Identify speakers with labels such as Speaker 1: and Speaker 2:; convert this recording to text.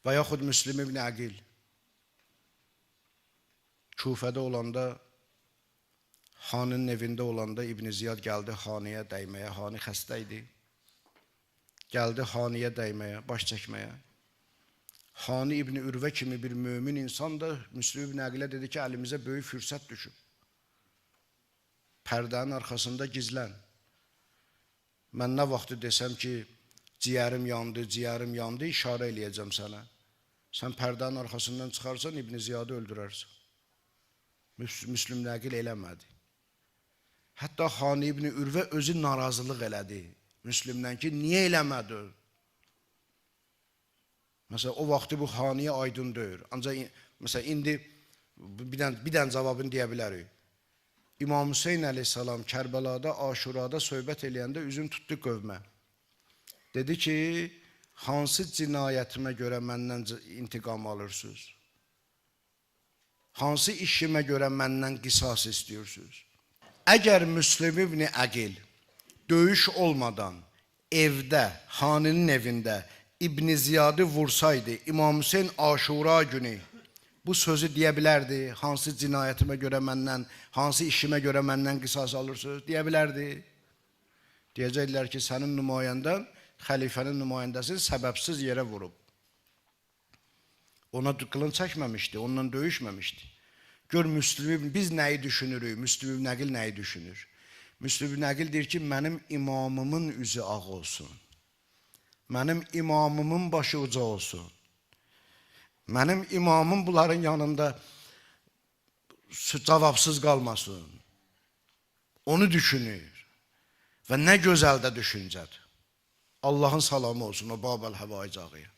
Speaker 1: və yaxud Müslim ibn Əqil Kufədə olanda, xanın evində olanda İbn Ziyad gəldi xaniyə dəyməyə, xani xəstə idi. Gəldi xaniyə dəyməyə, baş çəkməyə. Xani İbn Ürvə kimi bir mömin insan da Müslim ibn Əqilə dedi ki, əlimizə böyük fürsət düşüb. Pərdənin arxasında gizlən. Mən nə vaxtı desəm ki, ciyərim yandı, işarə eləyəcəm sənə. Sən pərdənin arxasından çıxarsan, İbn Ziyadı öldürərsən. Müslim ibn Əqil eləmədi. Hətta Xani İbn Ürvə özü narazılıq elədi Müslimdən ki, niyə eləmədi? Məsələn, o vaxtı bu Xaniyə aydın deyir. Ancaq məsələn, indi bir dənə cavabını deyə bilərik. İmam Hüseyin əleyhissalam Kərbəlada, Aşurada söhbət eləyəndə üzün tutdu qövmə. Dedi ki, hansı cinayətimə görə məndən intiqam alırsınız? Hansı işimə görə məndən qisas istəyirsiniz? Əgər Müslim ibn Əqil döyüş olmadan evdə, xaninin evində İbn Ziyadı vursaydı, İmam Hüseyin Aşura günü bu sözü deyə bilərdi, hansı cinayətimə görə məndən, hansı işimə görə məndən qisas alırsınız, deyə bilərdi. Deyəcəklər ki, sənin nümayəndən, xəlifənin nümayəndəsini səbəbsiz yerə vurub. Ona qılın çəkməmişdi, onunla döyüşməmişdi. Gör Müslim, biz nəyi düşünürük, Müslim ibn Əqil nəyi düşünür? Müslim ibn Əqil deyir ki, mənim imamımın üzü ağ olsun. Mənim imamımın başı uca olsun. Mənim imamım bunların yanında cavabsız qalmasın. Onu düşünür. Və nə gözəl də düşüncədir. Allahın salamı olsun o Babel Həvaic ağaya.